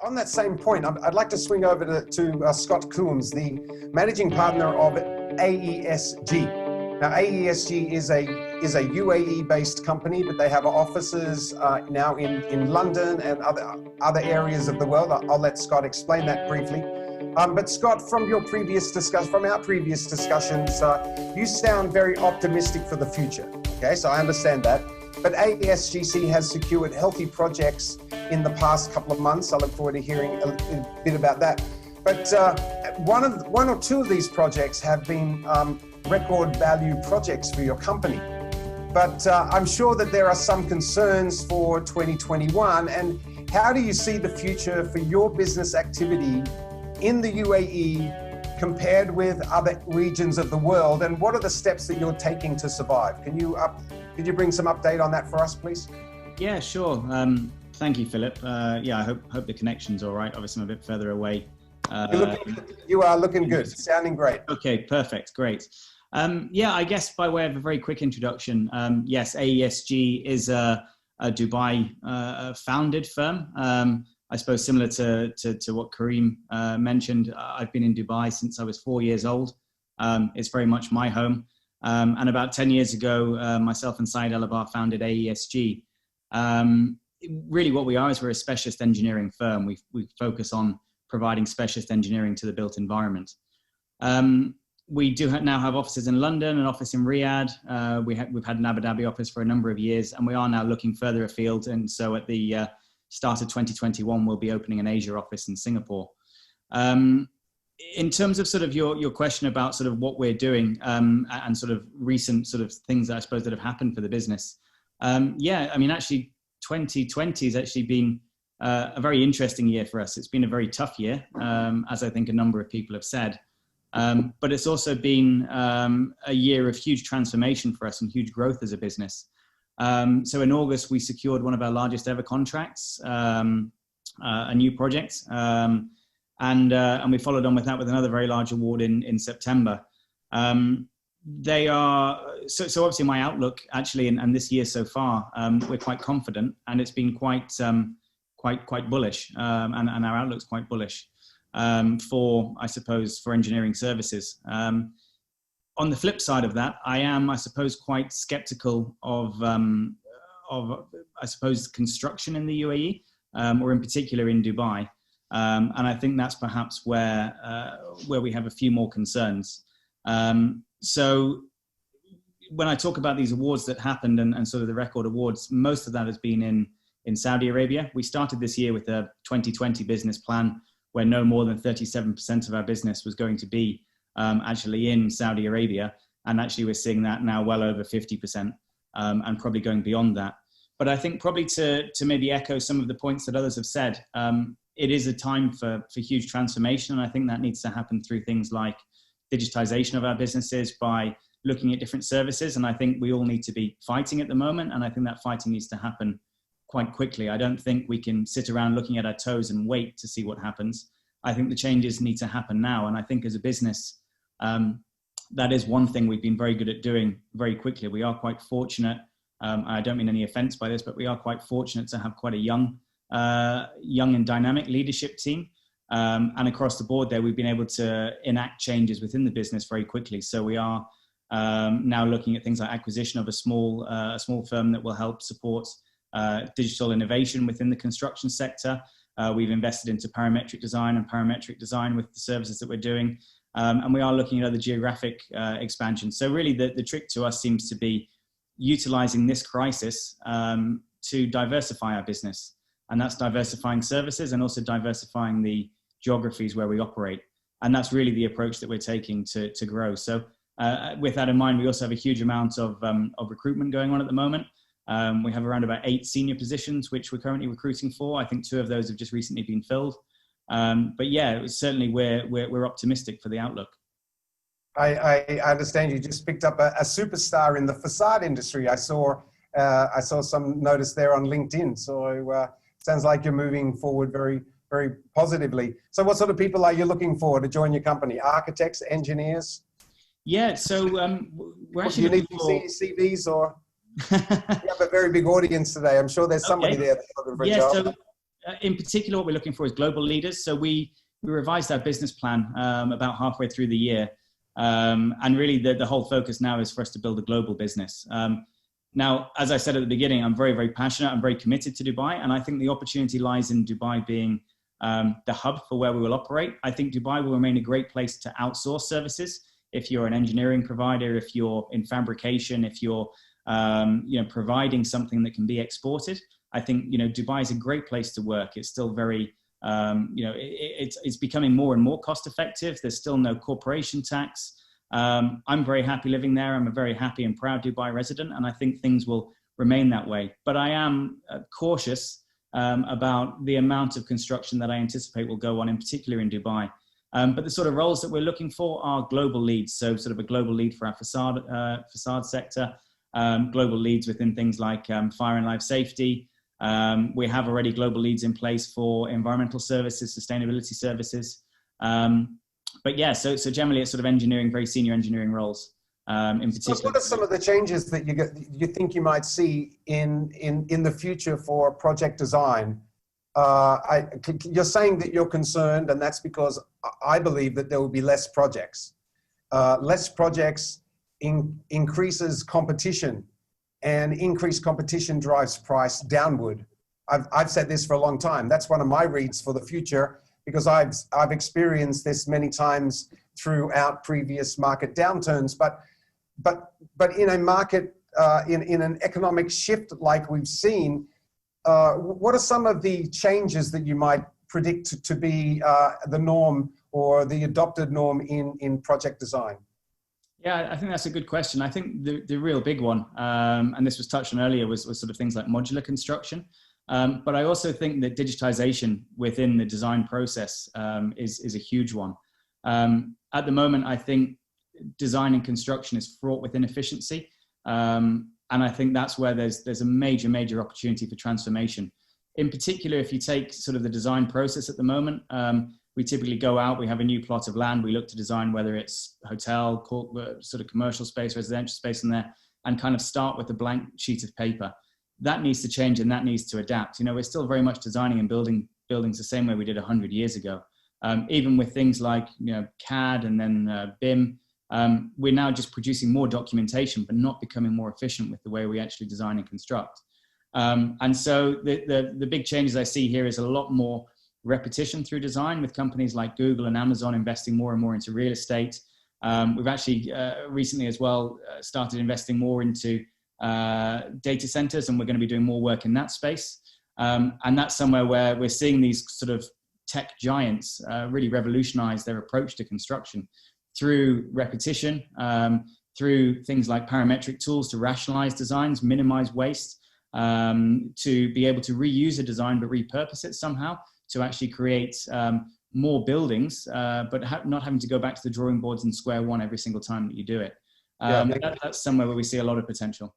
on that same point, I'd like to swing over to Scott Coombes, the managing partner of AESG. Now, AESG is a UAE-based company, but they have offices now in London and other areas of the world. I'll let Scott explain that briefly. But Scott, from our previous discussions, you sound very optimistic for the future. Okay, so I understand that. But AESGC has secured healthy projects in the past couple of months. I look forward to hearing a bit about that. But one or two of these projects have been record value projects for your company. But I'm sure that there are some concerns for 2021. And how do you see the future for your business activity in the UAE compared with other regions of the world? And what are the steps that you're taking to survive? Could you bring some update on that for us, please? Yeah, sure. Thank you, Philip. Yeah, I hope the connection's all right. Obviously, I'm a bit further away. You are looking good, sounding great. Okay, perfect, great. Yeah, I guess by way of a very quick introduction, yes, AESG is a Dubai founded firm. I suppose similar to what Kareem mentioned, I've been in Dubai since I was 4 years old. It's very much my home. And about 10 years ago, myself and Saeed Alabar founded AESG. Really what we are is we're a specialist engineering firm. We focus on providing specialist engineering to the built environment. We do now have offices in London, an office in Riyadh. We've had an Abu Dhabi office for a number of years, and we are now looking further afield. And so at the start of 2021, we'll be opening an Asia office in Singapore. In terms of sort of your question about sort of what we're doing and sort of recent sort of things that I suppose that have happened for the business. Yeah, I mean, actually 2020 has actually been a very interesting year for us. It's been a very tough year, as I think a number of people have said. But it's also been a year of huge transformation for us and huge growth as a business. So in August, we secured one of our largest ever contracts, a new project. And we followed on with that with another very large award in September. They are so obviously my outlook actually, and this year so far, we're quite confident, and it's been quite bullish, and our outlook's quite bullish for, I suppose, for engineering services. On the flip side of that, I am, I suppose, quite skeptical of I suppose construction in the UAE, or in particular in Dubai. And I think that's perhaps where we have a few more concerns. So when I talk about these awards that happened and sort of the record awards, most of that has been in Saudi Arabia. We started this year with a 2020 business plan where no more than 37% of our business was going to be actually in Saudi Arabia. And actually we're seeing that now well over 50% and probably going beyond that. But I think probably to maybe echo some of the points that others have said, it is a time for huge transformation. And I think that needs to happen through things like digitization of our businesses by looking at different services. And I think we all need to be fighting at the moment. And I think that fighting needs to happen quite quickly. I don't think we can sit around looking at our toes and wait to see what happens. I think the changes need to happen now. And I think as a business, that is one thing we've been very good at doing very quickly. We are quite fortunate. I don't mean any offense by this, but we are quite fortunate to have quite a young and dynamic leadership team. And across the board there, we've been able to enact changes within the business very quickly. So we are now looking at things like acquisition of a small firm that will help support digital innovation within the construction sector. We've invested into parametric design with the services that we're doing. And we are looking at other geographic expansion. So really the trick to us seems to be utilizing this crisis to diversify our business. And that's diversifying services and also diversifying the geographies where we operate. And that's really the approach that we're taking to grow. So with that in mind, we also have a huge amount of recruitment going on at the moment. We have around about 8 senior positions, which we're currently recruiting for. I think 2 of those have just recently been filled. But yeah, certainly we're optimistic for the outlook. I understand you just picked up a superstar in the facade industry. I saw some notice there on LinkedIn. So sounds like you're moving forward very, very positively. So what sort of people are you looking for to join your company? Architects, engineers? Yeah, so we're actually looking for... Do you need to see CVs or? We have a very big audience today. I'm sure there's somebody there that's looking for a job. in particular, what we're looking for is global leaders. So we revised our business plan about halfway through the year. And really the whole focus now is for us to build a global business. Now, as I said at the beginning, I'm very, very passionate. I'm very committed to Dubai. And I think the opportunity lies in Dubai being the hub for where we will operate. I think Dubai will remain a great place to outsource services. If you're an engineering provider, if you're in fabrication, if you're providing something that can be exported, I think Dubai is a great place to work. It's still very it's becoming more and more cost effective. There's still no corporation tax. I'm very happy living there. I'm a very happy and proud Dubai resident, and I think things will remain that way. But I am cautious about the amount of construction that I anticipate will go on, in particular in Dubai. But the sort of roles that we're looking for are global leads. So sort of a global lead for our facade sector, global leads within things like fire and life safety. We have already global leads in place for environmental services, sustainability services. But yeah, so generally it's sort of engineering, very senior engineering roles in particular. So what are some of the changes that you think you might see in the future for project design? You're saying that you're concerned, and that's because I believe that there will be less projects. Less projects increases competition, and increased competition drives price downward. I've said this for a long time. That's one of my reads for the future, because I've experienced this many times throughout previous market downturns. But in a market, in an economic shift like we've seen, what are some of the changes that you might predict to be the norm or the adopted norm in project design? Yeah, I think that's a good question. I think the real big one, and this was touched on earlier, was sort of things like modular construction. But I also think that digitization within the design process is a huge one. At the moment, I think design and construction is fraught with inefficiency. And I think that's where there's a major opportunity for transformation. In particular, if you take sort of the design process at the moment, we typically go out, we have a new plot of land, we look to design whether it's hotel, sort of commercial space, residential space in there, and kind of start with a blank sheet of paper. That needs to change and that needs to adapt. We're still very much designing and building buildings the same way we did 100 years ago. Even with things like CAD and then BIM, we're now just producing more documentation, but not becoming more efficient with the way we actually design and construct. And so the big changes I see here is a lot more repetition through design, with companies like Google and Amazon investing more and more into real estate. We've actually recently as well started investing more into data centers, and we're going to be doing more work in that space. And that's somewhere where we're seeing these sort of tech giants really revolutionize their approach to construction through repetition, through things like parametric tools to rationalize designs, minimize waste, to be able to reuse a design but repurpose it somehow to actually create more buildings, but not having to go back to the drawing boards and square one every single time that you do it. That's somewhere where we see a lot of potential.